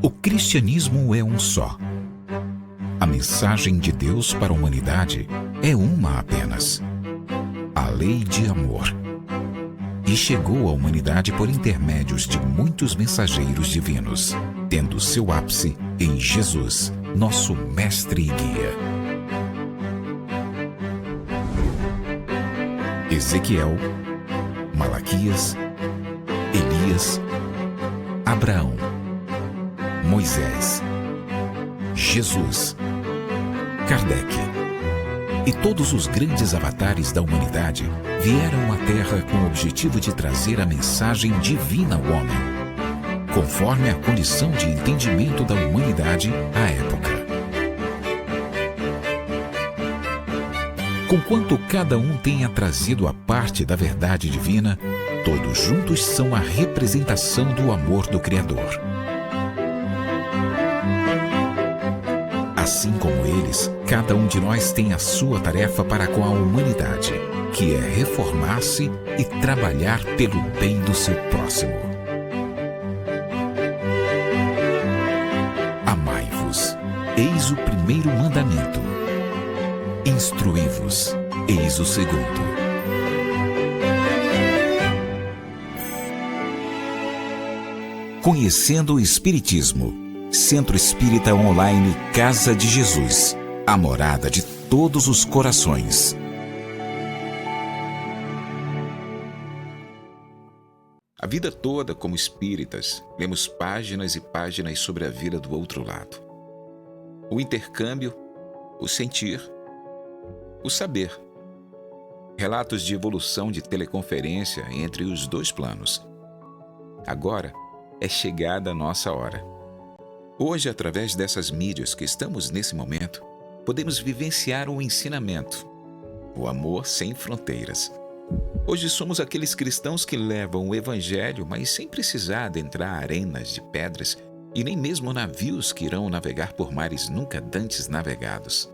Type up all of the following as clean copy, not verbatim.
O cristianismo é um só. A mensagem de Deus para a humanidade é uma apenas: a lei de amor. E chegou à humanidade por intermédios de muitos mensageiros divinos, tendo seu ápice em Jesus, nosso mestre e guia. Ezequiel, Malaquias, Elias, Abraão, Moisés, Jesus, Kardec e todos os grandes avatares da humanidade vieram à Terra com o objetivo de trazer a mensagem divina ao homem, conforme a condição de entendimento da humanidade à época. Conquanto cada um tenha trazido a parte da verdade divina, todos juntos são a representação do amor do Criador. Assim como eles, cada um de nós tem a sua tarefa para com a humanidade, que é reformar-se e trabalhar pelo bem do seu próximo. Amai-vos, eis o primeiro mandamento. Instruí-vos, eis o segundo. Conhecendo o Espiritismo. Centro Espírita Online Casa de Jesus, a morada de todos os corações. A vida toda, como espíritas, lemos páginas e páginas sobre a vida do outro lado. O intercâmbio, o sentir, o saber. Relatos de evolução de teleconferência entre os dois planos. Agora é chegada a nossa hora. Hoje, através dessas mídias que estamos nesse momento, podemos vivenciar o ensinamento, o amor sem fronteiras. Hoje somos aqueles cristãos que levam o Evangelho, mas sem precisar adentrar arenas de pedras e nem mesmo navios que irão navegar por mares nunca dantes navegados.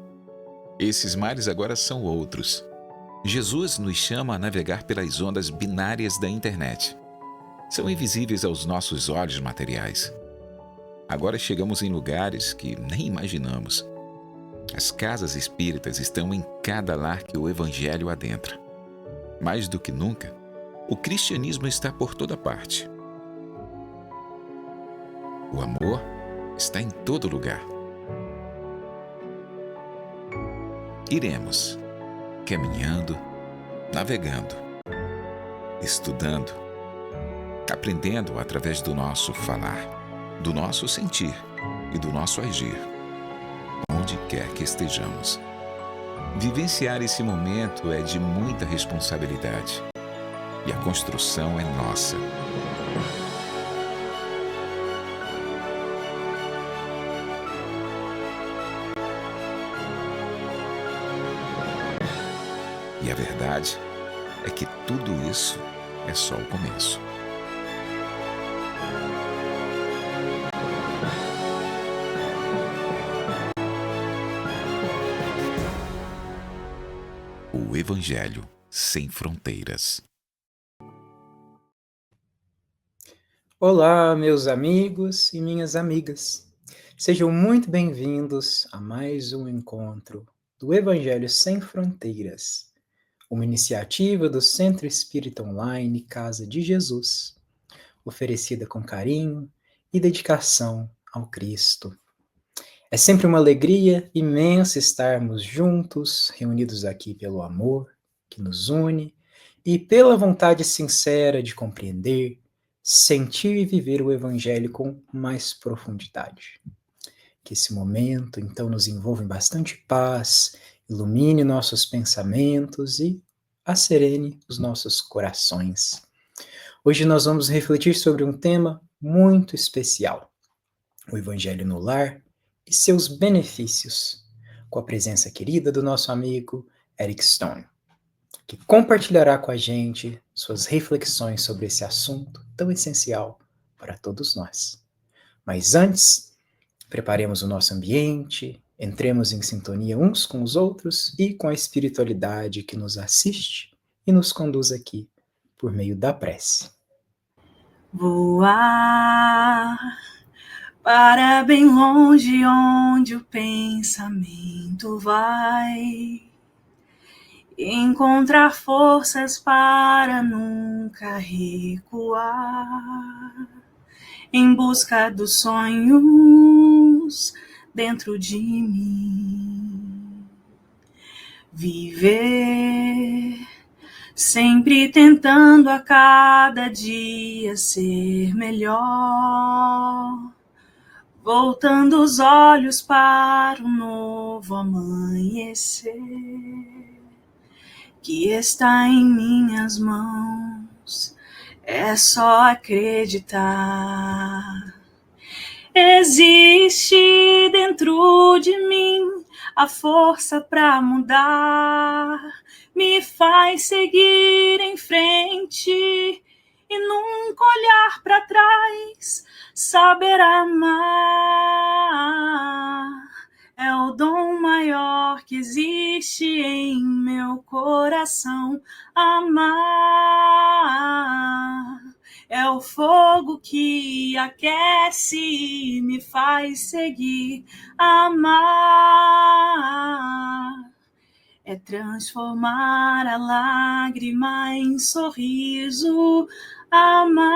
Esses mares agora são outros. Jesus nos chama a navegar pelas ondas binárias da internet. São invisíveis aos nossos olhos materiais. Agora chegamos em lugares que nem imaginamos. As casas espíritas estão em cada lar que o Evangelho adentra. Mais do que nunca, o cristianismo está por toda parte. O amor está em todo lugar. Iremos, caminhando, navegando, estudando, aprendendo através do nosso falar, do nosso sentir e do nosso agir, onde quer que estejamos. Vivenciar esse momento é de muita responsabilidade e a construção é nossa. E a verdade é que tudo isso é só o começo. O Evangelho sem fronteiras. Olá, meus amigos e minhas amigas. Sejam muito bem-vindos a mais um encontro do Evangelho sem fronteiras, uma iniciativa do Centro Espírita Online Casa de Jesus, oferecida com carinho e dedicação ao Cristo. É sempre uma alegria imensa estarmos juntos, reunidos aqui pelo amor que nos une e pela vontade sincera de compreender, sentir e viver o Evangelho com mais profundidade. Que esse momento, então, nos envolva em bastante paz, ilumine nossos pensamentos e acerene os nossos corações. Hoje nós vamos refletir sobre um tema muito especial: o Evangelho no lar e seus benefícios, com a presença querida do nosso amigo Eric Stone, que compartilhará com a gente suas reflexões sobre esse assunto tão essencial para todos nós. Mas antes, preparemos o nosso ambiente, entremos em sintonia uns com os outros e com a espiritualidade que nos assiste e nos conduz aqui por meio da prece. Voar, para bem longe onde o pensamento vai. Encontrar forças para nunca recuar, em busca dos sonhos dentro de mim. Viver sempre tentando a cada dia ser melhor, voltando os olhos para um novo amanhecer que está em minhas mãos. É só acreditar. Existe dentro de mim a força para mudar, me faz seguir em frente e nunca olhar para trás, saber amar. É o dom maior que existe em meu coração. Amar é o fogo que aquece e me faz seguir. Amar é transformar a lágrima em sorriso. Amar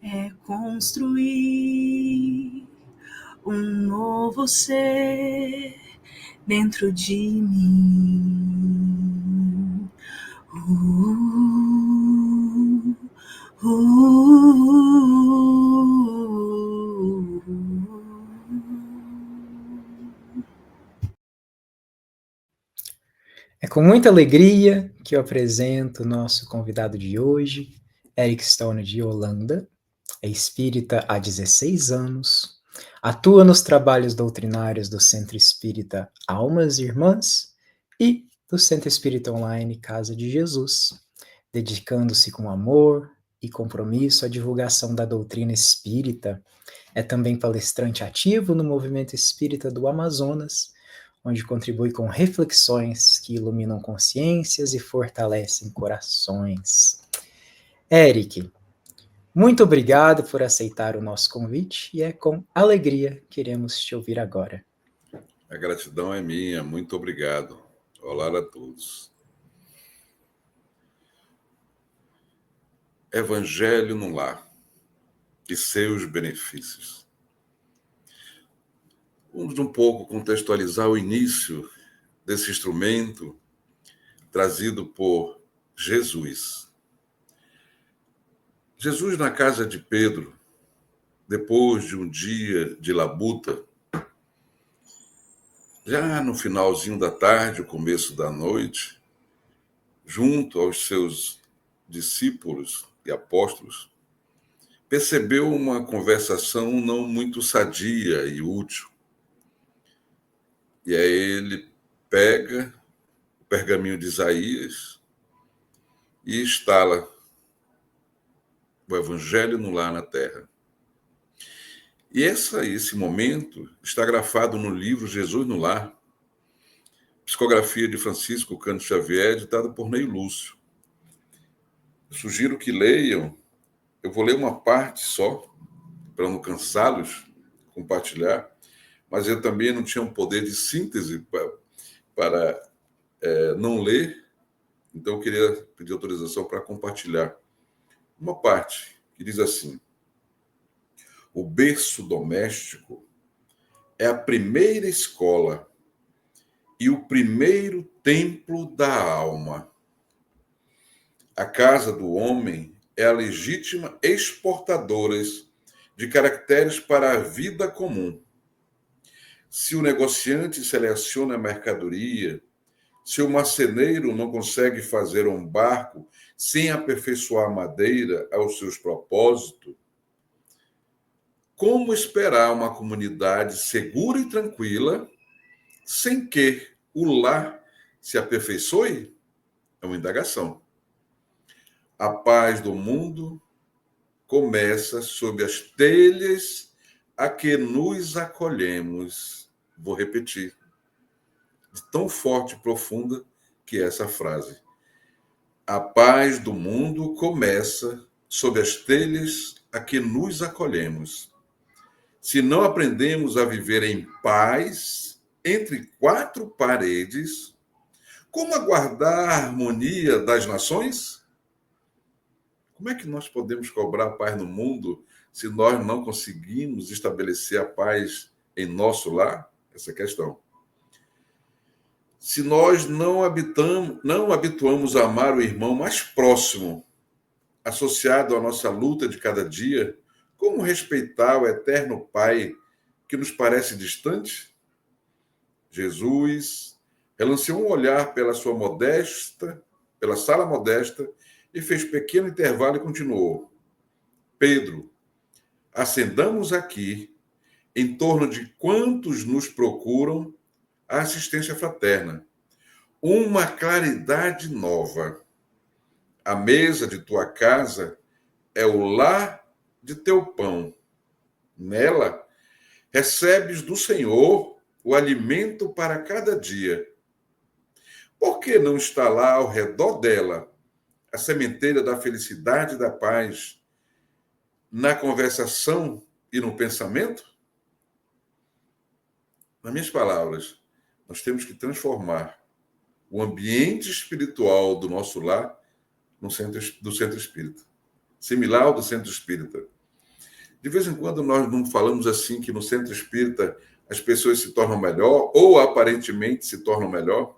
é construir um novo ser dentro de mim. É com muita alegria que eu apresento o nosso convidado de hoje, Eric Stone, de Holanda. É espírita há 16 anos, atua nos trabalhos doutrinários do Centro Espírita Almas Irmãs e do Centro Espírita Online Casa de Jesus, dedicando-se com amor e compromisso à divulgação da doutrina espírita. É também palestrante ativo no Movimento Espírita do Amazonas, onde contribui com reflexões que iluminam consciências e fortalecem corações. Eric, muito obrigado por aceitar o nosso convite e é com alegria que queremos te ouvir agora. A gratidão é minha, muito obrigado. Olá a todos. Evangelho no lar e seus benefícios. Vamos um pouco contextualizar o início desse instrumento trazido por Jesus. Jesus, na casa de Pedro, depois de um dia de labuta, já no finalzinho da tarde, o começo da noite, junto aos seus discípulos e apóstolos, percebeu uma conversação não muito sadia e útil. E aí ele pega o pergaminho de Isaías e instala o Evangelho no lar na terra. E esse momento está grafado no livro Jesus no Lar, psicografia de Francisco Cândido Xavier, editado por Ney Lúcio. Sugiro que leiam, eu vou ler uma parte só, para não cansá-los, compartilhar, mas eu também não tinha um poder de síntese para não ler, então eu queria pedir autorização para compartilhar uma parte que diz assim: o berço doméstico é a primeira escola e o primeiro templo da alma. A casa do homem é a legítima exportadora de caracteres para a vida comum. Se o negociante seleciona a mercadoria, se o marceneiro não consegue fazer um barco sem aperfeiçoar a madeira aos seus propósitos, como esperar uma comunidade segura e tranquila sem que o lar se aperfeiçoe? É uma indagação. A paz do mundo começa sob as telhas a que nos acolhemos. Vou repetir. De tão forte e profunda que é essa frase. A paz do mundo começa sob as telhas a que nos acolhemos. Se não aprendemos a viver em paz entre quatro paredes, como aguardar a harmonia das nações? Como é que nós podemos cobrar paz no mundo se nós não conseguimos estabelecer a paz em nosso lar? Essa é a questão. Se nós não habituamos a amar o irmão mais próximo, associado à nossa luta de cada dia, como respeitar o eterno Pai que nos parece distante? Jesus relanceou um olhar pela sala modesta e fez pequeno intervalo e continuou. Pedro, acendamos aqui, em torno de quantos nos procuram, a assistência fraterna, uma claridade nova. A mesa de tua casa é o lar de teu pão. Nela, recebes do Senhor o alimento para cada dia. Por que não está lá ao redor dela a sementeira da felicidade e da paz na conversação e no pensamento? Nas minhas palavras, nós temos que transformar o ambiente espiritual do nosso lar do centro espírita, similar ao do centro espírita. De vez em quando nós não falamos assim que no centro espírita as pessoas se tornam melhor ou aparentemente se tornam melhor.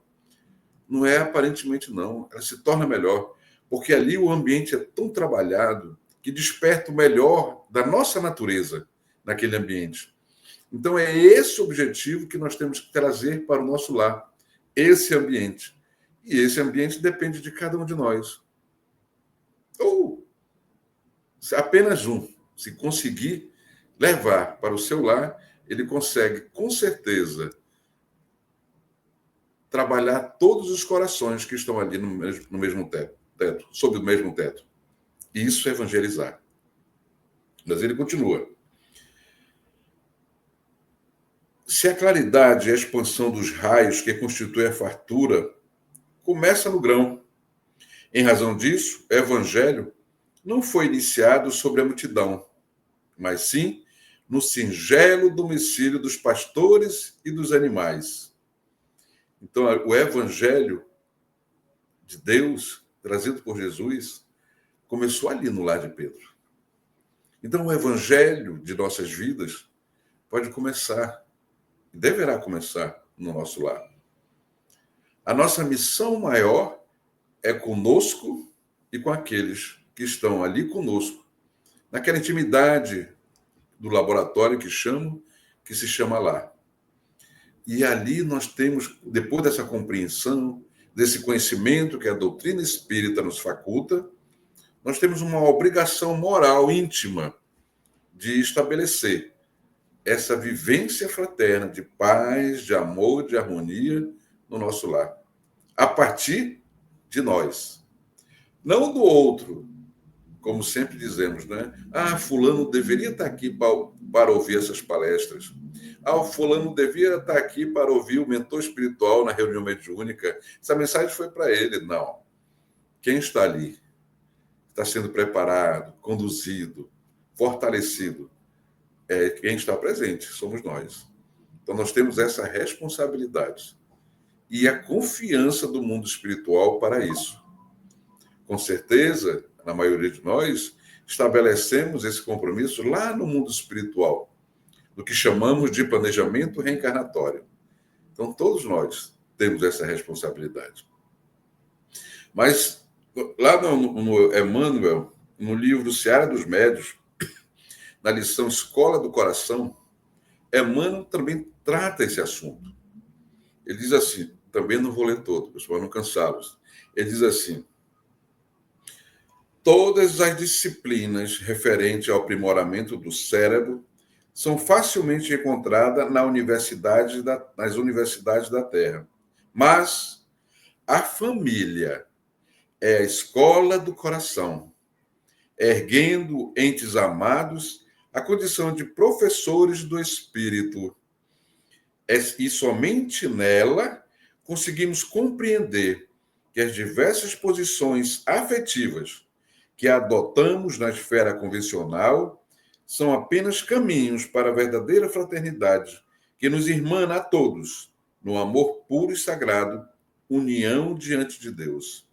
Não é aparentemente não, ela se torna melhor, porque ali o ambiente é tão trabalhado que desperta o melhor da nossa natureza naquele ambiente. Então é esse o objetivo que nós temos que trazer para o nosso lar, esse ambiente. E esse ambiente depende de cada um de nós. Ou apenas um, se conseguir levar para o seu lar, ele consegue, com certeza, trabalhar todos os corações que estão ali no mesmo teto, sob o mesmo teto. E isso é evangelizar. Mas ele continua. Se a claridade e a expansão dos raios que constituem a fartura começa no grão. Em razão disso, o evangelho não foi iniciado sobre a multidão, mas sim no singelo domicílio dos pastores e dos animais. Então, o evangelho de Deus, trazido por Jesus, começou ali no lar de Pedro. Então, o evangelho de nossas vidas pode começar, e deverá começar no nosso lar. A nossa missão maior é conosco e com aqueles que estão ali conosco, naquela intimidade do laboratório que se chama lar. E ali nós temos, depois dessa compreensão, desse conhecimento que a doutrina espírita nos faculta, nós temos uma obrigação moral íntima de estabelecer essa vivência fraterna de paz, de amor, de harmonia no nosso lar, a partir de nós. Não do outro, como sempre dizemos, né? Ah, fulano deveria estar aqui para ouvir essas palestras. Ah, o fulano deveria estar aqui para ouvir o mentor espiritual na reunião mediúnica. Essa mensagem foi para ele. Não. Quem está ali, está sendo preparado, conduzido, fortalecido, é quem está presente, somos nós. Então, nós temos essa responsabilidade e a confiança do mundo espiritual para isso. Com certeza, na maioria de nós, estabelecemos esse compromisso lá no mundo espiritual, do que chamamos de planejamento reencarnatório. Então, todos nós temos essa responsabilidade. Mas, lá no Emmanuel, no livro Seara dos Médiuns, na lição Escola do Coração, Emmanuel também trata esse assunto. Ele diz assim, também não vou ler todo, para não cansá-los. Ele diz assim, todas as disciplinas referentes ao aprimoramento do cérebro são facilmente encontradas nas universidades da Terra. Mas a família é a escola do coração, erguendo entes amados a condição de professores do espírito. E somente nela conseguimos compreender que as diversas posições afetivas que adotamos na esfera convencional são apenas caminhos para a verdadeira fraternidade que nos irmana a todos, no amor puro e sagrado, união diante de Deus.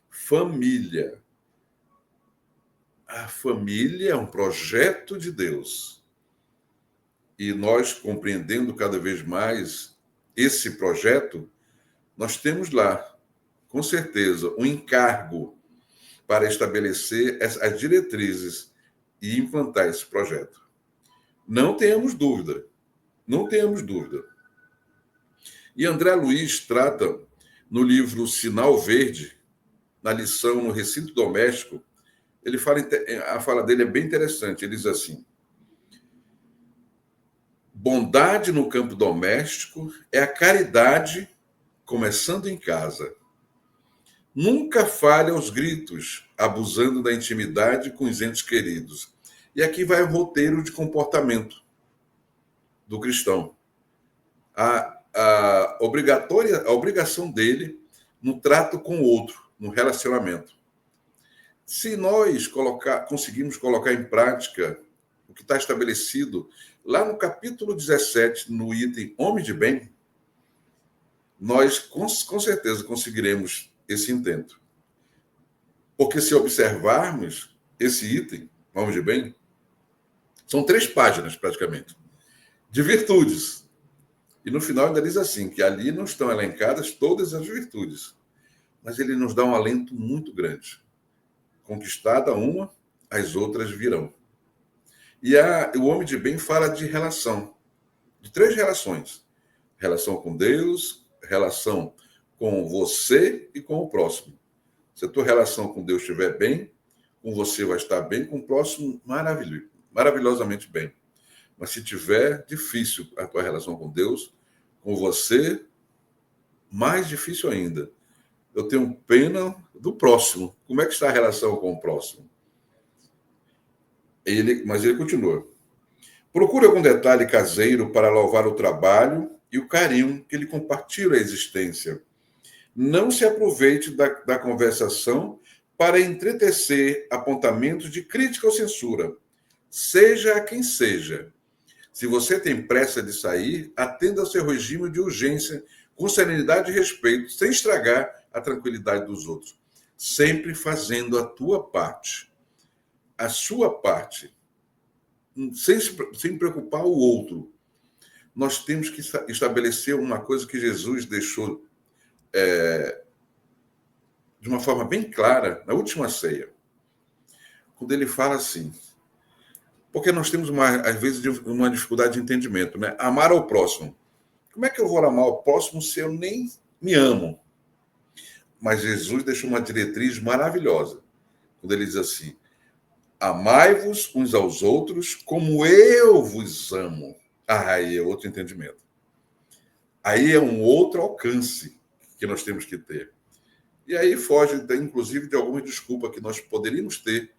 Família. A família é um projeto de Deus. E nós, compreendendo cada vez mais esse projeto, nós temos lá, com certeza, um encargo para estabelecer as diretrizes e implantar esse projeto. Não tenhamos dúvida. Não tenhamos dúvida. E André Luiz trata, no livro Sinal Verde, na lição no recinto doméstico, ele fala, a fala dele é bem interessante. Ele diz assim: bondade no campo doméstico é a caridade começando em casa. Nunca falhe aos gritos, abusando da intimidade com os entes queridos. E aqui vai o roteiro de comportamento do cristão. A obrigação dele no trato com o outro, no relacionamento. Se nós conseguirmos colocar em prática o que está estabelecido lá no capítulo 17, no item Homem de Bem, nós com certeza conseguiremos esse intento. Porque se observarmos esse item, Homem de Bem, são 3 páginas praticamente, de virtudes. E no final ainda diz assim, que ali não estão elencadas todas as virtudes, mas ele nos dá um alento muito grande. Conquistada uma, as outras virão. E o Homem de Bem fala de relação, de 3 relações. Relação com Deus, relação com você e com o próximo. Se a tua relação com Deus estiver bem, com você vai estar bem, com o próximo maravilhosamente bem. Mas se tiver difícil a tua relação com Deus, com você, mais difícil ainda. Eu tenho pena do próximo. Como é que está a relação com o próximo? Mas ele continua. Procure algum detalhe caseiro para louvar o trabalho e o carinho que lhe compartilha a existência. Não se aproveite da conversação para entretecer apontamentos de crítica ou censura, seja a quem seja. Se você tem pressa de sair, atenda ao seu regime de urgência com serenidade e respeito, sem estragar a tranquilidade dos outros, sempre fazendo a tua parte. A sua parte, sem preocupar o outro. Nós temos que estabelecer uma coisa que Jesus deixou de uma forma bem clara na última ceia, quando ele fala assim, porque nós temos, às vezes, uma dificuldade de entendimento, né? Amar ao próximo. Como é que eu vou amar ao próximo se eu nem me amo? Mas Jesus deixou uma diretriz maravilhosa, quando ele diz assim, amai-vos uns aos outros como eu vos amo. Aí é outro entendimento. Aí é um outro alcance que nós temos que ter. E aí foge, inclusive, de alguma desculpa que nós poderíamos ter.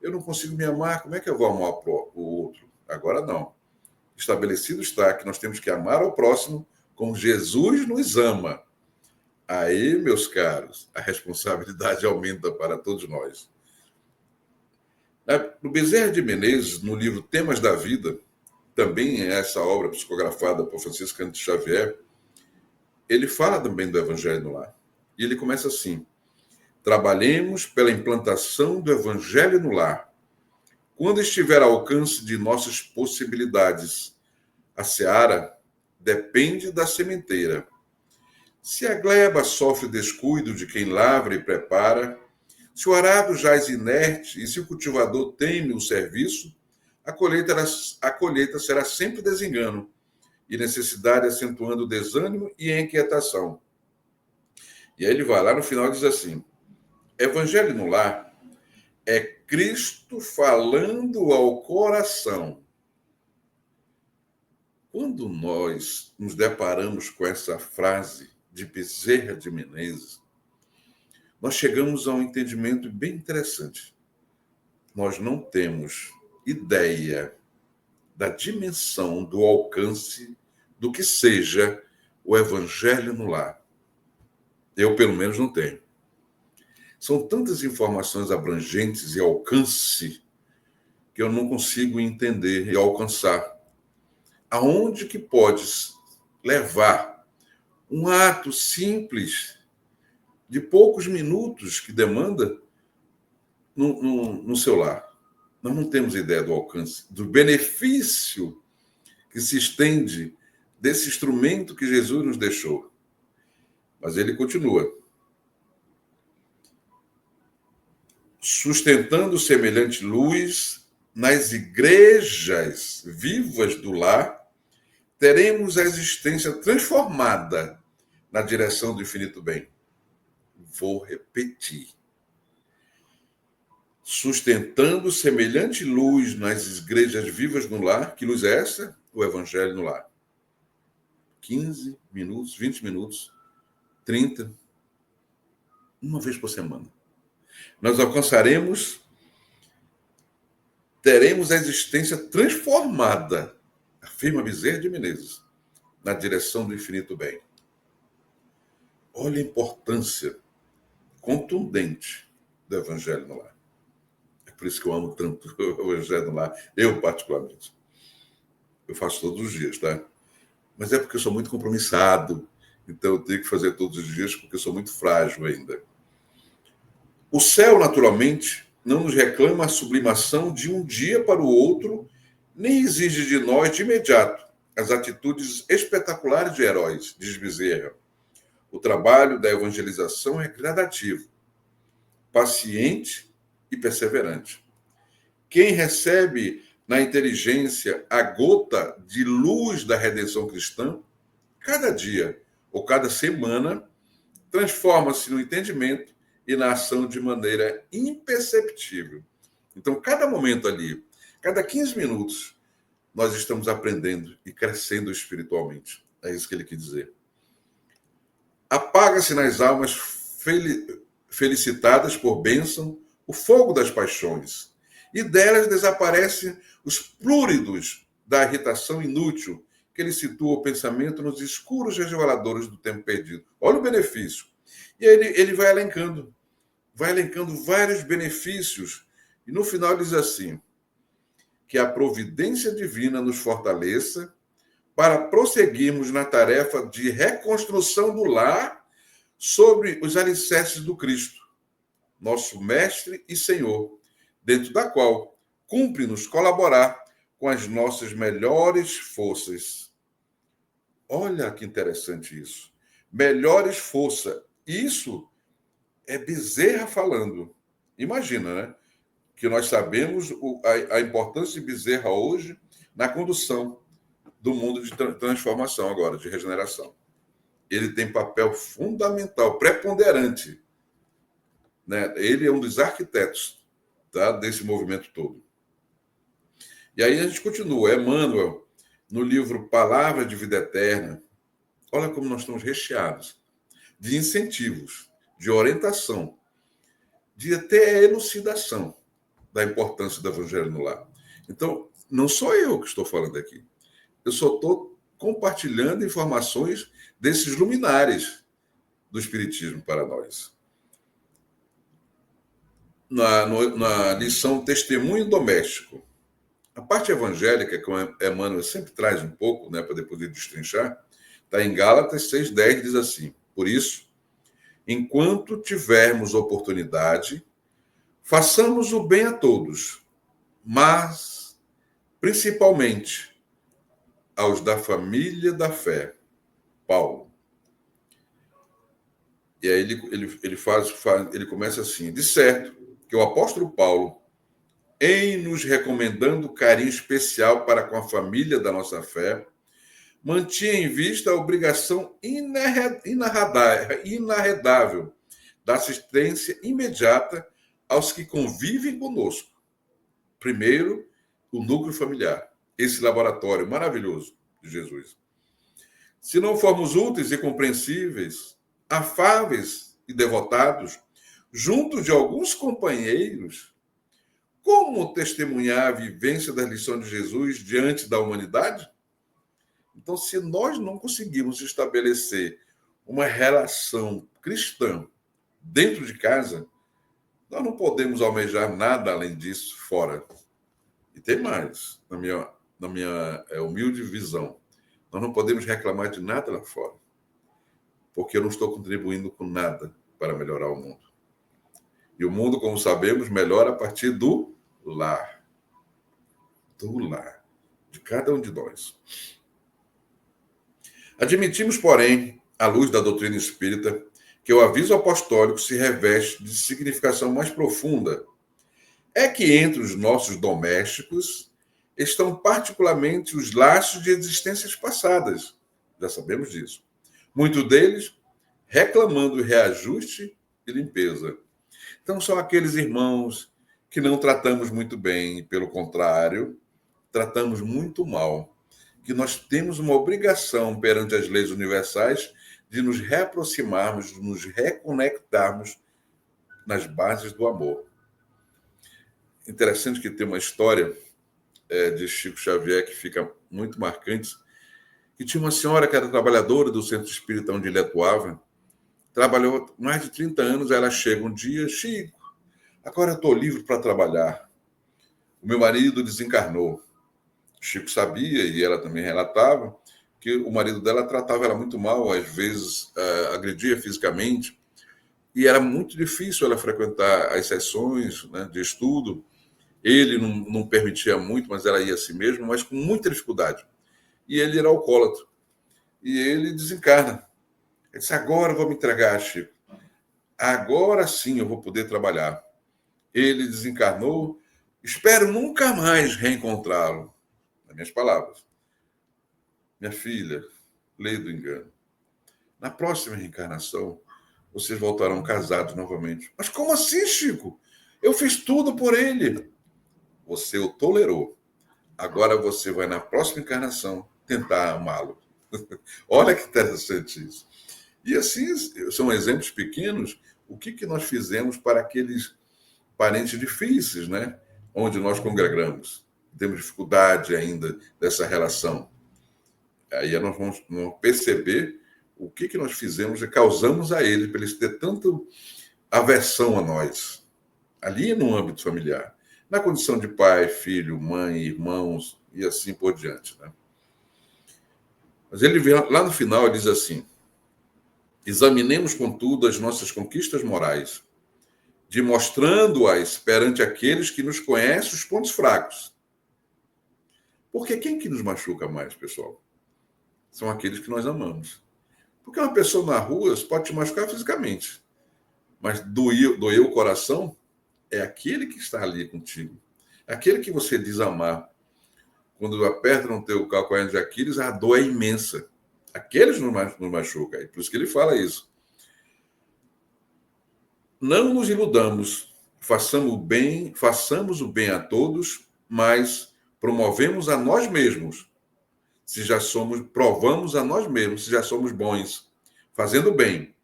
Eu não consigo me amar, como é que eu vou amar o outro? Agora não. Estabelecido está que nós temos que amar ao próximo como Jesus nos ama. Aí, meus caros, a responsabilidade aumenta para todos nós. No Bezerra de Menezes, no livro Temas da Vida, também é essa obra psicografada por Francisco Cândido Xavier, ele fala também do Evangelho no Lar. E ele começa assim, trabalhemos pela implantação do Evangelho no lar. Quando estiver ao alcance de nossas possibilidades, a seara depende da sementeira. Se a gleba sofre descuido de quem lavra e prepara, se o arado jaz inerte e se o cultivador teme o serviço, a colheita será sempre desengano e necessidade acentuando desânimo e inquietação. E aí ele vai lá no final e diz assim, Evangelho no lar é Cristo falando ao coração. Quando nós nos deparamos com essa frase de Bezerra de Menezes, nós chegamos a um entendimento bem interessante. Nós não temos ideia da dimensão, do alcance do que seja o Evangelho no lar. Eu, pelo menos, não tenho. São tantas informações abrangentes e alcance que eu não consigo entender e alcançar. Aonde que pode levar um ato simples de poucos minutos que demanda no seu lar? Nós não temos ideia do alcance, do benefício que se estende desse instrumento que Jesus nos deixou. Mas ele continua. Sustentando semelhante luz nas igrejas vivas do lar, teremos a existência transformada na direção do infinito bem. Vou repetir. Sustentando semelhante luz nas igrejas vivas no lar. Que luz é essa? O Evangelho no lar. 15 minutos, 20 minutos, 30, uma vez por semana. Nós teremos a existência transformada, afirma Bezerra de Menezes, na direção do infinito bem. Olha a importância contundente do Evangelho no lar. É por isso que eu amo tanto o Evangelho no lar, eu particularmente. Eu faço todos os dias, tá? Mas é porque eu sou muito compromissado, então eu tenho que fazer todos os dias porque eu sou muito frágil ainda. O céu, naturalmente, não nos reclama a sublimação de um dia para o outro, nem exige de nós de imediato as atitudes espetaculares de heróis, diz Bezerra. O trabalho da evangelização é gradativo, paciente e perseverante. Quem recebe na inteligência a gota de luz da redenção cristã, cada dia ou cada semana, transforma-se no entendimento e na ação de maneira imperceptível. Então, cada momento ali, cada 15 minutos, nós estamos aprendendo e crescendo espiritualmente. É isso que ele quis dizer. Apaga-se nas almas felicitadas por bênção o fogo das paixões, e delas desaparecem os plúridos da irritação inútil que ele situa o pensamento nos escuros resvaladores do tempo perdido. Olha o benefício. E aí ele vai elencando vários benefícios, e no final diz assim, que a providência divina nos fortaleça para prosseguirmos na tarefa de reconstrução do lar sobre os alicerces do Cristo, nosso Mestre e Senhor, dentro da qual cumpre-nos colaborar com as nossas melhores forças. Olha que interessante isso. Melhores forças. Isso é Bezerra falando. Imagina, né? Que nós sabemos a importância de Bezerra hoje na condução do mundo de transformação agora, de regeneração. Ele tem papel fundamental, preponderante, né? Ele é um dos arquitetos, tá, desse movimento todo. E aí a gente continua. Emmanuel, no livro Palavra de Vida Eterna, olha como nós estamos recheados de incentivos, de orientação, de até elucidação da importância do Evangelho no lar. Então, não sou eu que estou falando aqui. Eu só estou compartilhando informações desses luminares do Espiritismo para nós. Na lição Testemunho Doméstico, a parte evangélica, que o Emmanuel sempre traz um pouco, né, para depois destrinchar, está em Gálatas 6,10, diz assim: por isso, enquanto tivermos oportunidade, façamos o bem a todos, mas, principalmente, aos da família da fé. Paulo. E aí ele começa assim: de certo que o apóstolo Paulo, em nos recomendando carinho especial para com a família da nossa fé, mantinha em vista a obrigação inarredável da assistência imediata aos que convivem conosco. Primeiro, o núcleo familiar, esse laboratório maravilhoso de Jesus. Se não formos úteis e compreensíveis, afáveis e devotados, junto de alguns companheiros, como testemunhar a vivência das lições de Jesus diante da humanidade? Então, se nós não conseguirmos estabelecer uma relação cristã dentro de casa, Nós não podemos almejar nada além disso fora. E tem mais, na minha humilde visão. Nós não podemos reclamar de nada lá fora, porque eu não estou contribuindo com nada para melhorar o mundo. E o mundo, como sabemos, melhora a partir do lar. Do lar. De cada um de nós. Admitimos, porém, à luz da doutrina espírita, que o aviso apostólico se reveste de significação mais profunda. É que entre os nossos domésticos estão particularmente os laços de existências passadas. Já sabemos disso. Muitos deles reclamando reajuste e limpeza. Então, são aqueles irmãos que não tratamos muito bem, pelo contrário, tratamos muito mal, que nós temos uma obrigação perante as leis universais de nos reaproximarmos, de nos reconectarmos nas bases do amor. Interessante que tem uma história de Chico Xavier que fica muito marcante, que tinha uma senhora que era trabalhadora do centro espírita onde ele atuava, trabalhou mais de 30 anos, ela chega um dia: Chico, agora eu estou livre para trabalhar. O meu marido desencarnou. Chico sabia, e ela também relatava, que o marido dela tratava ela muito mal, às vezes agredia fisicamente, e era muito difícil ela frequentar as sessões, né, de estudo. Ele não permitia muito, mas ela ia assim mesmo, mas com muita dificuldade. E ele era alcoólatra. E ele desencarna. Ele disse: agora eu vou me entregar, Chico. Agora sim eu vou poder trabalhar. Ele desencarnou. Espero nunca mais reencontrá-lo. Nas minhas palavras. Minha filha, lei do engano. Na próxima reencarnação, vocês voltarão casados novamente. Mas como assim, Chico? Eu fiz tudo por ele. Você o tolerou. Agora você vai, na próxima encarnação, tentar amá-lo. Olha que interessante isso. E assim, são exemplos pequenos. O que nós fizemos para aqueles parentes difíceis, né? Onde nós congregamos. Temos dificuldade ainda dessa relação. Aí nós vamos perceber o que nós fizemos e causamos a eles, para eles terem tanto aversão a nós. Ali no âmbito familiar. Na condição de pai, filho, mãe, irmãos e assim por diante, né? Mas ele vem lá no final, ele diz assim: examinemos, contudo, as nossas conquistas morais, demonstrando-as perante aqueles que nos conhecem os pontos fracos. Porque quem que nos machuca mais, pessoal? São aqueles que nós amamos. Porque uma pessoa na rua pode te machucar fisicamente, mas doer o coração é aquele que está ali contigo. Aquele que você diz amar. Quando apertam o teu calcanhar de Aquiles, a dor é imensa. Aqueles nos machucam. É por isso que ele fala isso. Não nos iludamos. Façamos o bem a todos, mas promovemos a nós mesmos. Provamos a nós mesmos, se já somos bons, fazendo bem,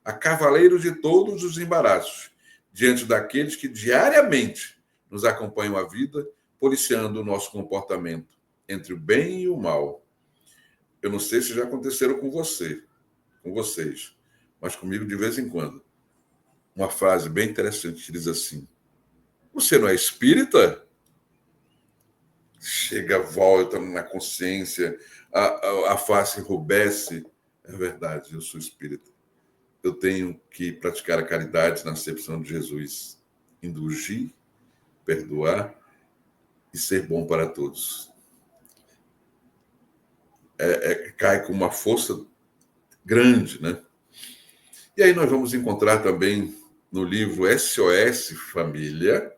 a cavaleiros de todos os embaraços, diante daqueles que diariamente nos acompanham a vida, policiando o nosso comportamento entre o bem e o mal. Eu não sei se já aconteceram com vocês, mas comigo de vez em quando. Uma frase bem interessante que diz assim: você não é espírita? Chega, volta na consciência, a face enrubesce. É verdade, eu sou espírita. Eu tenho que praticar a caridade na acepção de Jesus. Indulgir, perdoar e ser bom para todos. Cai com uma força grande, né? E aí nós vamos encontrar também no livro SOS Família,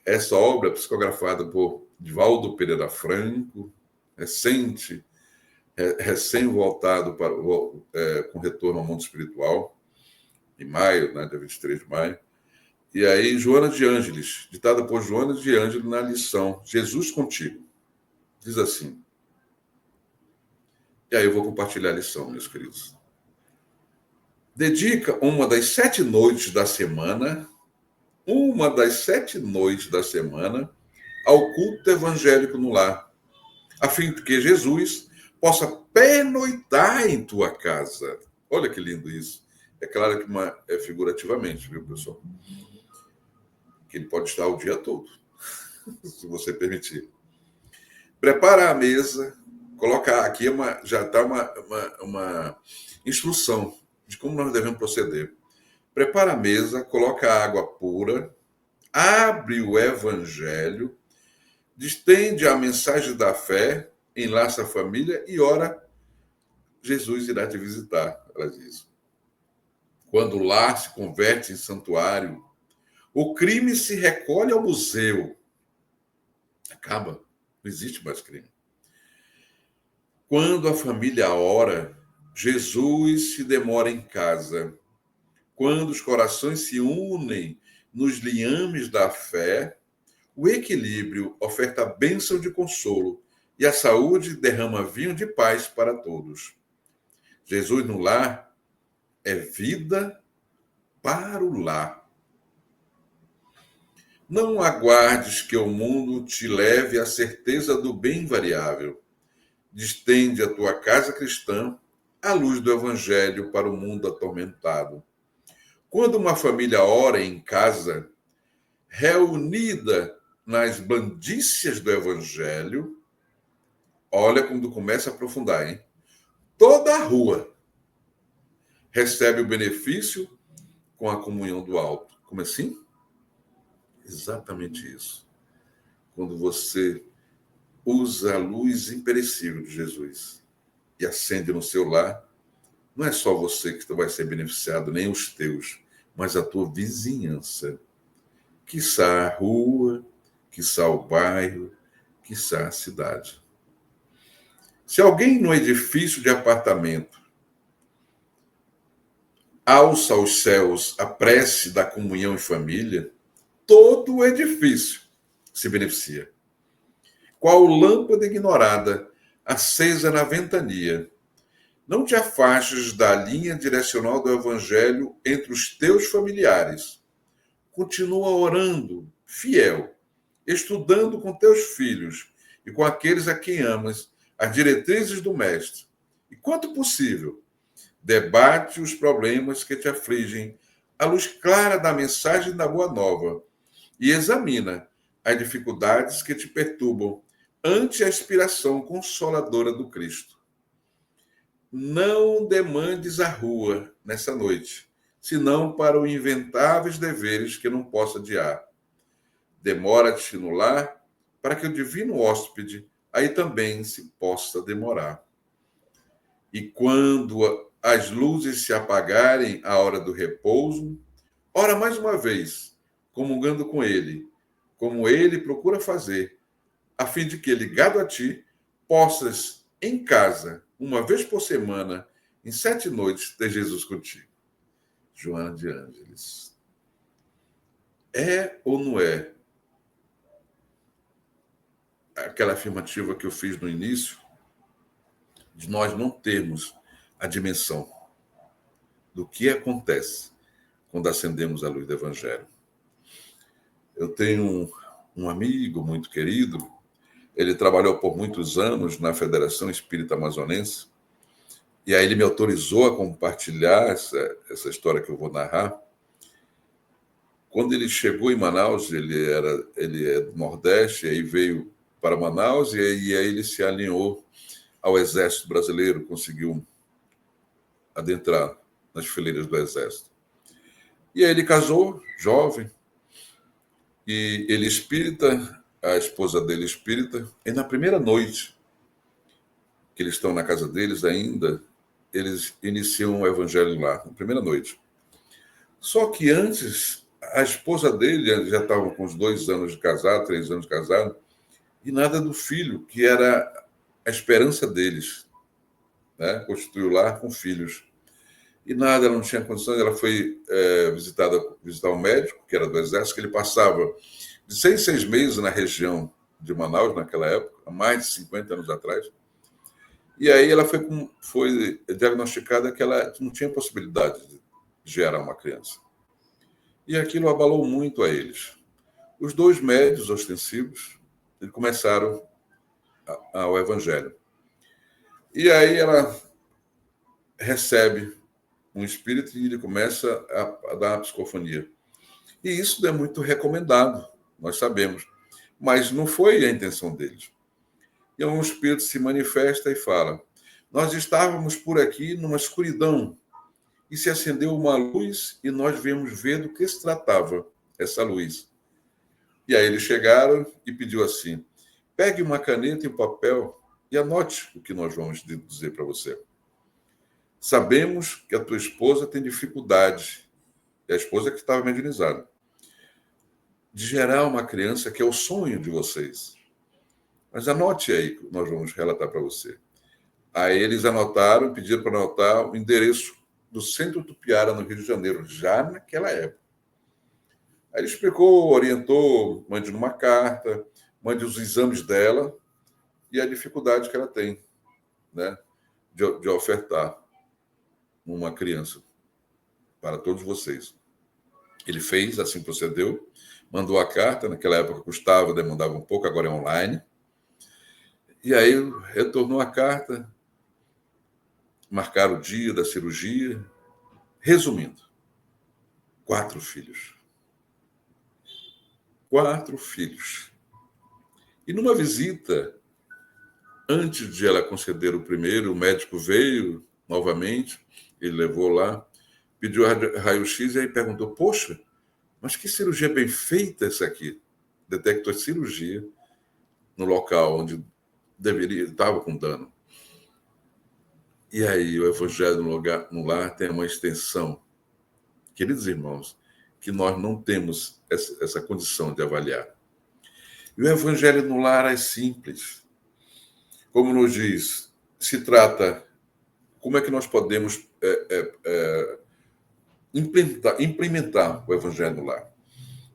essa obra psicografada por Divaldo Pereira Franco, recém-voltado com retorno ao mundo espiritual, em maio, né, dia 23 de maio. E aí, Joana de Ângeles, ditada por Joana de Ângeles na lição Jesus Contigo. Diz assim. E aí eu vou compartilhar a lição, meus queridos. Dedica uma das 7 noites da semana, ao culto evangélico no lar, a fim de que Jesus possa pernoitar em tua casa. Olha que lindo isso. É claro que figurativamente, viu, pessoal? que ele pode estar o dia todo, se você permitir. Prepara a mesa, coloca aqui já está uma instrução de como nós devemos proceder. Prepara a mesa, coloca a água pura, abre o evangelho, distende a mensagem da fé, enlaça a família e ora, Jesus irá te visitar, ela diz. Quando o lar se converte em santuário, o crime se recolhe ao museu. Acaba, não existe mais crime. Quando a família ora, Jesus se demora em casa. Quando os corações se unem nos liames da fé, o equilíbrio oferta a bênção de consolo e a saúde derrama vinho de paz para todos. Jesus no lar é vida para o lar. Não aguardes que o mundo te leve à certeza do bem invariável. Distende a tua casa cristã à luz do evangelho para o mundo atormentado. Quando uma família ora em casa, reunida nas bandícias do evangelho, olha quando começa a aprofundar, hein? Toda a rua recebe o benefício com a comunhão do alto. Como assim? Exatamente isso. Quando você usa a luz imperecível de Jesus e acende no seu lar, não é só você que vai ser beneficiado, nem os teus, mas a tua vizinhança. Quiçá a rua, quiçá o bairro, quiçá a cidade. Se alguém no edifício de apartamento alça aos céus a prece da comunhão em família, todo o edifício se beneficia. Qual lâmpada ignorada, acesa na ventania, não te afastes da linha direcional do evangelho entre os teus familiares. Continua orando, fiel, estudando com teus filhos e com aqueles a quem amas as diretrizes do Mestre. E, quanto possível, debate os problemas que te afligem à luz clara da mensagem da Boa Nova e examina as dificuldades que te perturbam ante a inspiração consoladora do Cristo. Não demandes a rua nessa noite, senão para os inventáveis deveres que não possa adiar. Demora-te no lar, para que o divino hóspede aí também se possa demorar. E quando as luzes se apagarem à hora do repouso, ora mais uma vez, comungando com ele, como ele procura fazer, a fim de que, ligado a ti, possas, em casa, uma vez por semana, em 7 noites, ter Jesus contigo. Joana de Ângeles. É ou não é aquela afirmativa que eu fiz no início, de nós não termos a dimensão do que acontece quando acendemos a luz do Evangelho? Eu tenho um amigo muito querido, ele trabalhou por muitos anos na Federação Espírita Amazonense, e aí ele me autorizou a compartilhar essa história que eu vou narrar. Quando ele chegou em Manaus, ele é do Nordeste, e aí veio para Manaus, e aí ele se alinhou ao Exército Brasileiro, conseguiu adentrar nas fileiras do Exército. E aí ele casou, jovem, e ele espírita, a esposa dele espírita, e na primeira noite que eles estão na casa deles ainda, eles iniciam o evangelho lá, na primeira noite. Só que antes, a esposa dele já estava com uns 2 anos de casado, 3 anos de casado, e nada do filho, que era a esperança deles, né? Constituiu lar com filhos. E nada, ela não tinha condições, ela foi visitar um médico, que era do Exército, que ele passava de 6 em 6 meses na região de Manaus, naquela época, há mais de 50 anos atrás. E aí ela foi diagnosticada que ela não tinha possibilidade de gerar uma criança. E aquilo abalou muito a eles. Os 2 médios ostensivos, eles começaram ao Evangelho. E aí ela recebe um espírito e ele começa a dar uma psicofonia. E isso é muito recomendado, nós sabemos. Mas não foi a intenção deles. E um espírito se manifesta e fala: nós estávamos por aqui numa escuridão e se acendeu uma luz e nós viemos ver do que se tratava essa luz. E aí eles chegaram e pediu assim: pegue uma caneta e um papel e anote o que nós vamos dizer para você. Sabemos que a tua esposa tem dificuldade, é a esposa que estava medianizada, de gerar uma criança que é o sonho de vocês. Mas anote aí que nós vamos relatar para você. Aí eles anotaram, pediram para anotar o endereço do Centro Tupiara, no Rio de Janeiro, já naquela época. Aí ele explicou, orientou, mande uma carta, mande os exames dela e a dificuldade que ela tem, né, de ofertar uma criança para todos vocês. Ele fez, assim procedeu, mandou a carta, naquela época custava, demandava um pouco, agora é online. E aí retornou a carta, marcaram o dia da cirurgia. Resumindo, 4 filhos. 4 filhos. E numa visita, antes de ela conceder o primeiro, o médico veio novamente, ele levou lá, pediu raio-x e aí perguntou: poxa, mas que cirurgia bem feita essa aqui? Detectou cirurgia no local onde estava com dano. E aí o Evangelho no Lar tem uma extensão, queridos irmãos, que nós não temos essa condição de avaliar. E o Evangelho no Lar é simples. Como nos diz, se trata, como é que nós podemos implementar o Evangelho no Lar?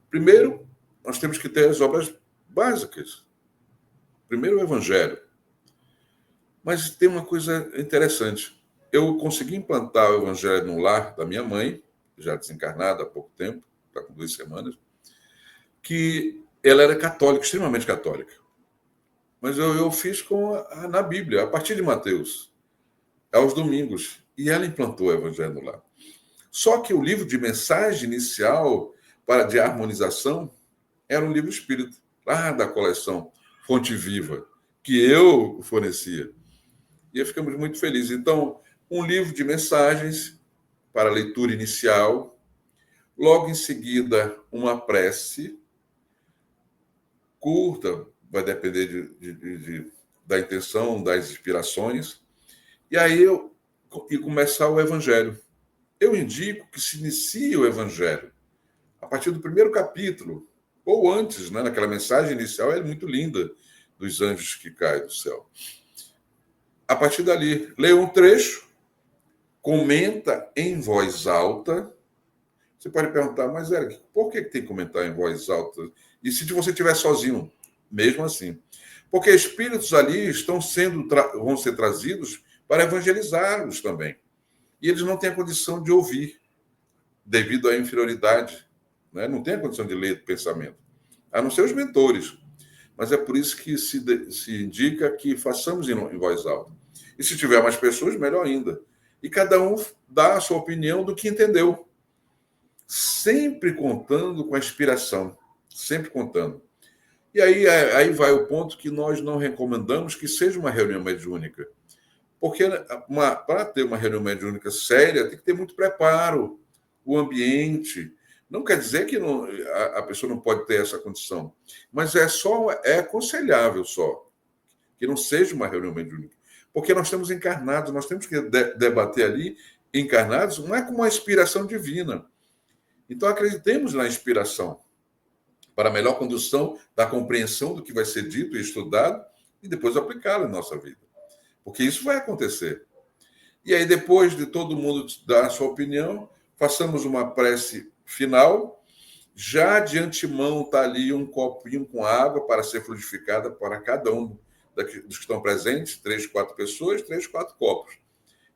Primeiro, nós temos que ter as obras básicas. Primeiro, o Evangelho. Mas tem uma coisa interessante. Eu consegui implantar o Evangelho no lar da minha mãe, já desencarnada há pouco tempo, está com 2 semanas, que ela era católica, extremamente católica. Mas eu fiz na Bíblia, a partir de Mateus, aos domingos, e ela implantou o Evangelho no lar. Só que o livro de mensagem inicial de harmonização era um livro espírita, lá da coleção Fonte Viva, que eu fornecia. E ficamos muito felizes. Então, um livro de mensagens para leitura inicial, logo em seguida, uma prece curta, vai depender da intenção, das inspirações, e aí começar o Evangelho. Eu indico que se inicie o Evangelho a partir do primeiro capítulo, ou antes, né? Naquela mensagem inicial é muito linda, dos anjos que caem do céu. A partir dali, leia um trecho, comenta em voz alta. Você pode perguntar: mas Eric, por que tem que comentar em voz alta? E se você estiver sozinho? Mesmo assim. Porque espíritos ali vão ser trazidos para evangelizá-los também. E eles não têm a condição de ouvir, devido à inferioridade. Né? Não tem a condição de ler o pensamento, a não ser os mentores. Mas é por isso que se indica que façamos em voz alta. E se tiver mais pessoas, melhor ainda. E cada um dá a sua opinião do que entendeu. Sempre contando com a inspiração. Sempre contando. E aí vai o ponto que nós não recomendamos que seja uma reunião mediúnica. Porque para ter uma reunião mediúnica séria, tem que ter muito preparo, o ambiente. Não quer dizer que a pessoa não pode ter essa condição, mas é aconselhável só que não seja uma reunião mediúnica. Porque nós estamos encarnados, nós temos que debater ali, encarnados, não é com uma inspiração divina. Então, acreditemos na inspiração, para a melhor condução da compreensão do que vai ser dito e estudado, e depois aplicá-lo em nossa vida. Porque isso vai acontecer. E aí, depois de todo mundo dar a sua opinião, façamos uma prece final. Já de antemão está ali um copinho com água para ser fluidificada para cada um dos que estão presentes, 3, 4 pessoas, 3, 4 copos.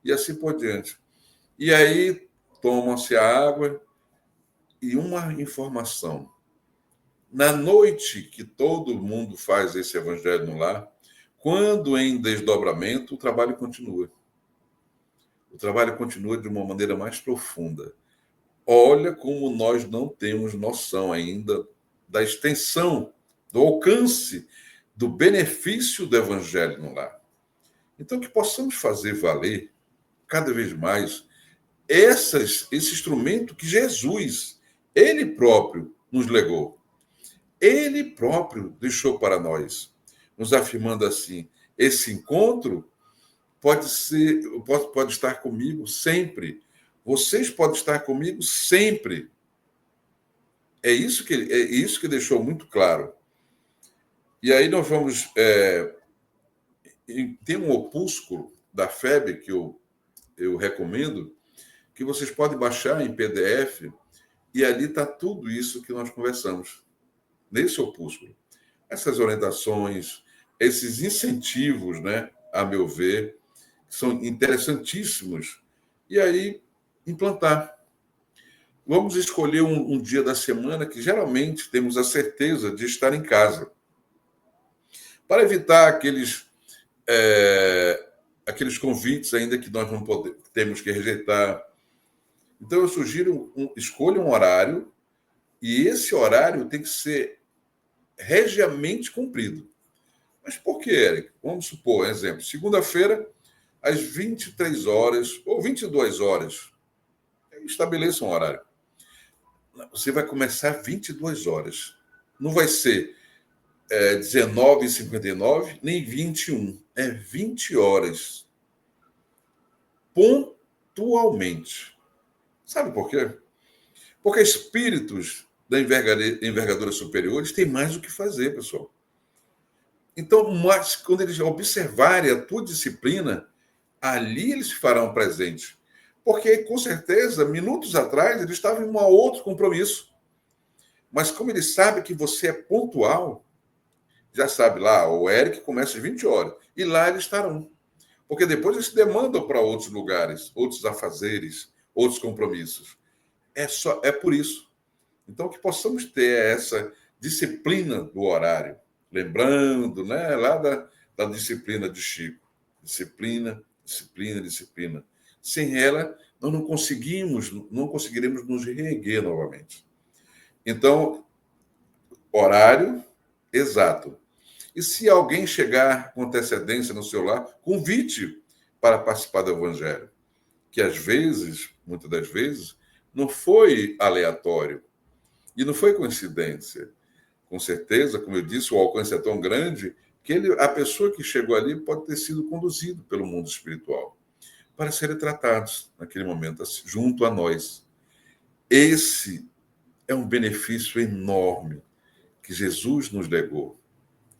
E assim por diante. E aí, tomam-se a água e uma informação. Na noite que todo mundo faz esse Evangelho no Lar, quando em desdobramento, o trabalho continua. O trabalho continua de uma maneira mais profunda. Olha como nós não temos noção ainda da extensão, do alcance, do benefício do Evangelho no lar. Então, que possamos fazer valer cada vez mais esse instrumento que Jesus, Ele próprio, nos legou. Ele próprio deixou para nós, nos afirmando assim: esse encontro pode estar comigo sempre. Vocês podem estar comigo sempre. É isso que deixou muito claro. E aí nós vamos... tem um opúsculo da FEB que eu recomendo, que vocês podem baixar em PDF, e ali está tudo isso que nós conversamos, nesse opúsculo. Essas orientações, esses incentivos, né, a meu ver, são interessantíssimos. E aí, implantar. Vamos escolher um dia da semana que geralmente temos a certeza de estar em casa, para evitar aqueles convites ainda que nós não temos que rejeitar. Então, eu sugiro, escolha um horário, e esse horário tem que ser regiamente cumprido. Mas por que, Eric? Vamos supor, exemplo, segunda-feira, às 23 horas ou 22 horas. Estabeleça um horário. Você vai começar às 22 horas. Não vai ser 19h59, nem 21. É 20 horas. Pontualmente. Sabe por quê? Porque espíritos da envergadura superiores têm mais o que fazer, pessoal. Então, mas quando eles observarem a tua disciplina, ali eles se farão presente. Porque, com certeza, minutos atrás, eles estavam em um outro compromisso. Mas como eles sabem que você é pontual, já sabe lá, o Eric começa às 20 horas. E lá eles estarão. Porque depois eles se demandam para outros lugares, outros afazeres, outros compromissos. É por isso. Então, que possamos ter essa disciplina do horário. Lembrando, né, lá da disciplina de Chico. Disciplina, disciplina, disciplina. Sem ela, nós não conseguiremos nos reerguer novamente. Então, horário exato. E se alguém chegar com antecedência no seu lar, convite para participar do Evangelho. Que às vezes, muitas das vezes, não foi aleatório. E não foi coincidência. Com certeza, como eu disse, o alcance é tão grande que a pessoa que chegou ali pode ter sido conduzido pelo mundo espiritual para serem tratados naquele momento, junto a nós. Esse é um benefício enorme que Jesus nos legou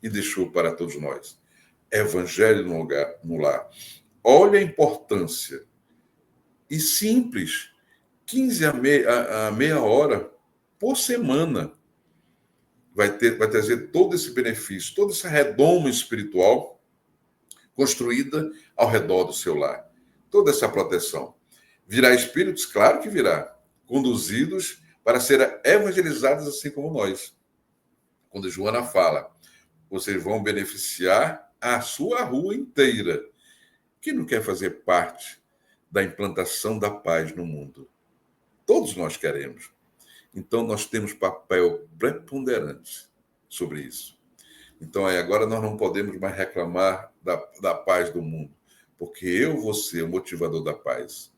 e deixou para todos nós. Evangelho no lar. Olha a importância. E simples, 15 a meia hora por semana vai trazer todo esse benefício, toda essa redoma espiritual construída ao redor do seu lar. Toda essa proteção. Virá espíritos? Claro que virá. Conduzidos para serem evangelizados assim como nós. Quando Joana fala, vocês vão beneficiar a sua rua inteira. Quem não quer fazer parte da implantação da paz no mundo? Todos nós queremos. Então, nós temos papel preponderante sobre isso. Então, agora nós não podemos mais reclamar da paz do mundo, porque eu vou ser o motivador da paz.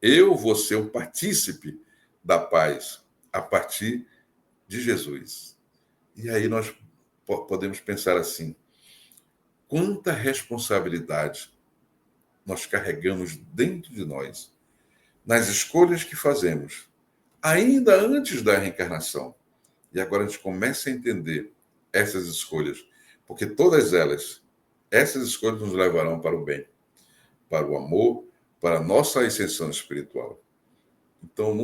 Eu vou ser o partícipe da paz a partir de Jesus. E aí nós podemos pensar assim, quanta responsabilidade nós carregamos dentro de nós, nas escolhas que fazemos, ainda antes da reencarnação. E agora a gente começa a entender essas escolhas, porque todas essas escolhas nos levarão para o bem, para o amor, para a nossa ascensão espiritual. Então,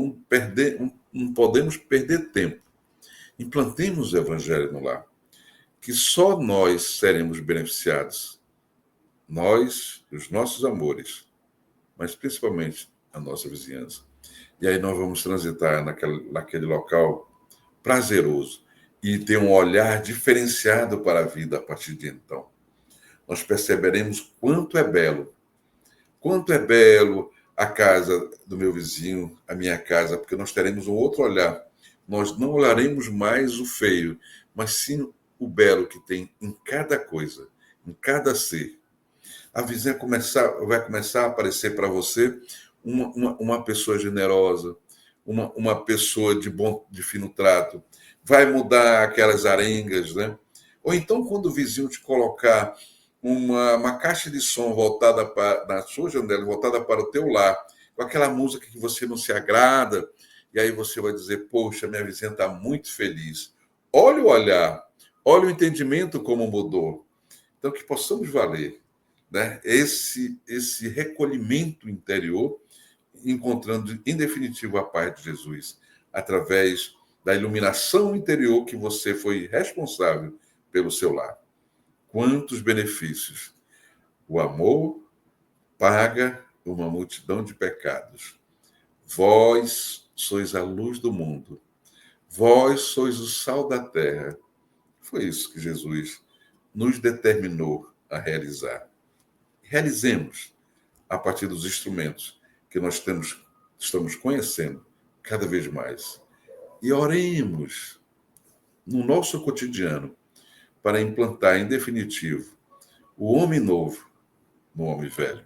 não podemos perder tempo. Implantemos o Evangelho no lar, que só nós seremos beneficiados. Nós, os nossos amores, mas principalmente a nossa vizinhança. E aí nós vamos transitar naquele local prazeroso e ter um olhar diferenciado para a vida a partir de então. Nós perceberemos quanto é belo a casa do meu vizinho, a minha casa, porque nós teremos um outro olhar. Nós não olharemos mais o feio, mas sim o belo que tem em cada coisa, em cada ser. A vizinha vai começar a aparecer para você uma pessoa generosa, uma pessoa de fino trato. Vai mudar aquelas arengas, né? Ou então, quando o vizinho te colocar uma caixa de som voltada na sua janela, voltada para o teu lar, com aquela música que você não se agrada, e aí você vai dizer, poxa, minha vizinha está muito feliz. Olha o olhar, olha o entendimento como mudou. Então, que possamos valer, né, esse recolhimento interior, encontrando, em definitivo, a paz de Jesus, através da iluminação interior que você foi responsável pelo seu lar. Quantos benefícios! O amor paga uma multidão de pecados. Vós sois a luz do mundo. Vós sois o sal da terra. Foi isso que Jesus nos determinou a realizar. Realizemos a partir dos instrumentos que nós estamos conhecendo cada vez mais. E oremos no nosso cotidiano para implantar, em definitivo, o homem novo no homem velho.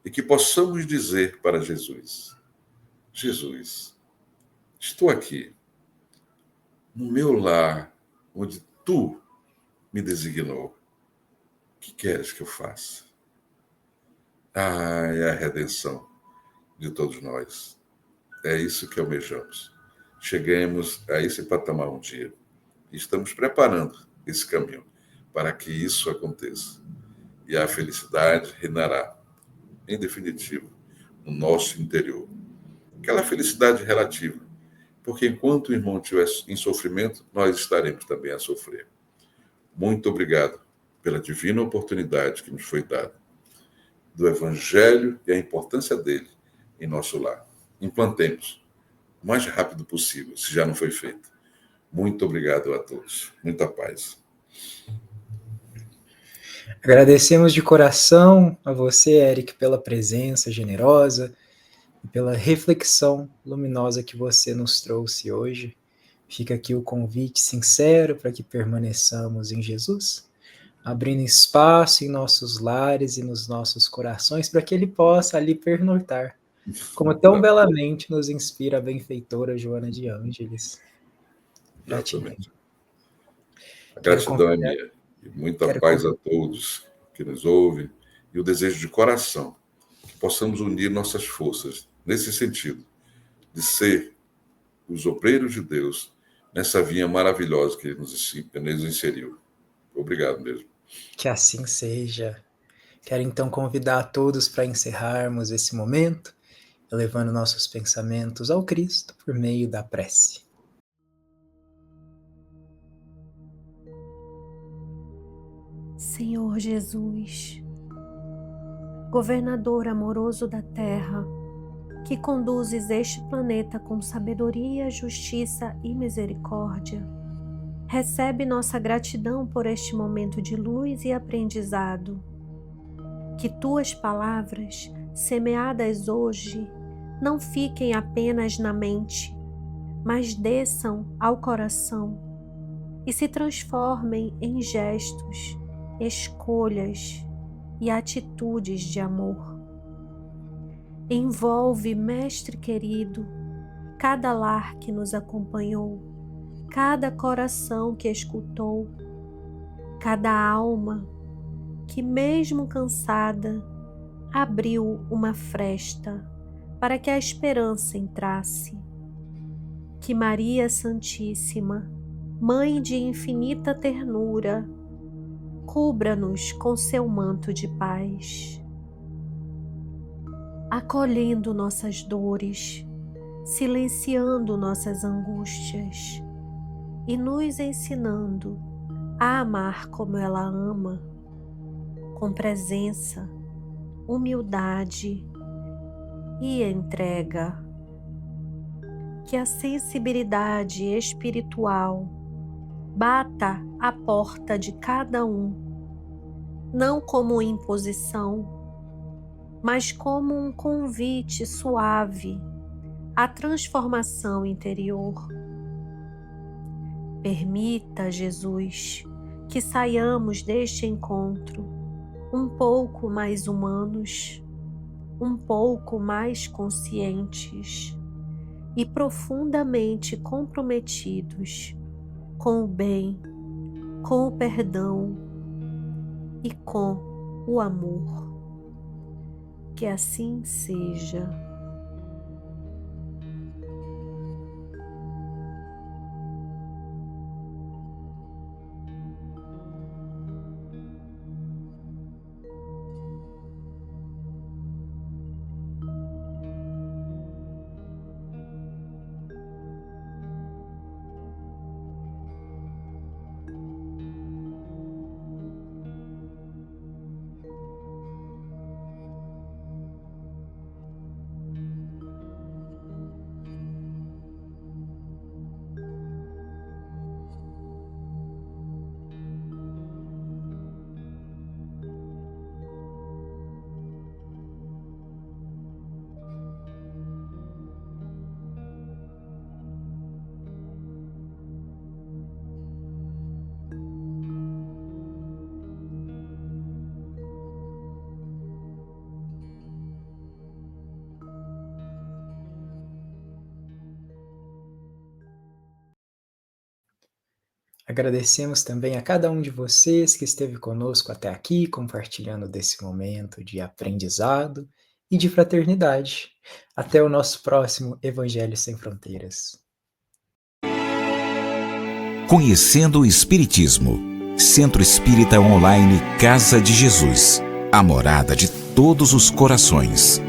E que possamos dizer para Jesus, Jesus, estou aqui, no meu lar, onde tu me designou. O que queres que eu faça? É a redenção de todos nós. É isso que almejamos. Cheguemos a esse patamar um dia. E estamos preparando esse caminho para que isso aconteça. E a felicidade reinará, em definitivo, no nosso interior. Aquela felicidade relativa, porque enquanto o irmão estiver em sofrimento, nós estaremos também a sofrer. Muito obrigado pela divina oportunidade que nos foi dada, do Evangelho e a importância dele em nosso lar. Implantemos o mais rápido possível, se já não foi feito. Muito obrigado a todos. Muita paz. Agradecemos de coração a você, Eric, pela presença generosa e pela reflexão luminosa que você nos trouxe hoje. Fica aqui o convite sincero para que permaneçamos em Jesus, abrindo espaço em nossos lares e nos nossos corações para que Ele possa ali pernoitar, como tão belamente nos inspira a benfeitora Joana de Ângeles. Gratidão. A gratidão é minha. E muita paz a todos que nos ouvem. E o desejo de coração que possamos unir nossas forças nesse sentido, de ser os obreiros de Deus nessa vinha maravilhosa que Ele nos inseriu. Obrigado mesmo. Que assim seja. Quero então convidar a todos para encerrarmos esse momento, elevando nossos pensamentos ao Cristo por meio da prece. Senhor Jesus, governador amoroso da terra, que conduzes este planeta com sabedoria, justiça e misericórdia, recebe nossa gratidão por este momento de luz e aprendizado. Que tuas palavras, semeadas hoje, não fiquem apenas na mente, mas desçam ao coração e se transformem em gestos, escolhas e atitudes de amor. Envolve, Mestre querido, cada lar que nos acompanhou, cada coração que escutou, cada alma que, mesmo cansada, abriu uma fresta para que a esperança entrasse. Que Maria Santíssima, Mãe de infinita ternura, cubra-nos com seu manto de paz, acolhendo nossas dores, silenciando nossas angústias e nos ensinando a amar como ela ama, com presença, humildade e entrega. Que a sensibilidade espiritual bata à porta de cada um, não como imposição, mas como um convite suave à transformação interior. Permita, Jesus, que saiamos deste encontro um pouco mais humanos, um pouco mais conscientes e profundamente comprometidos com o bem, com o perdão e com o amor. Que assim seja. Agradecemos também a cada um de vocês que esteve conosco até aqui, compartilhando desse momento de aprendizado e de fraternidade. Até o nosso próximo Evangelho Sem Fronteiras. Conhecendo o Espiritismo. Centro Espírita Online Casa de Jesus. A morada de todos os corações.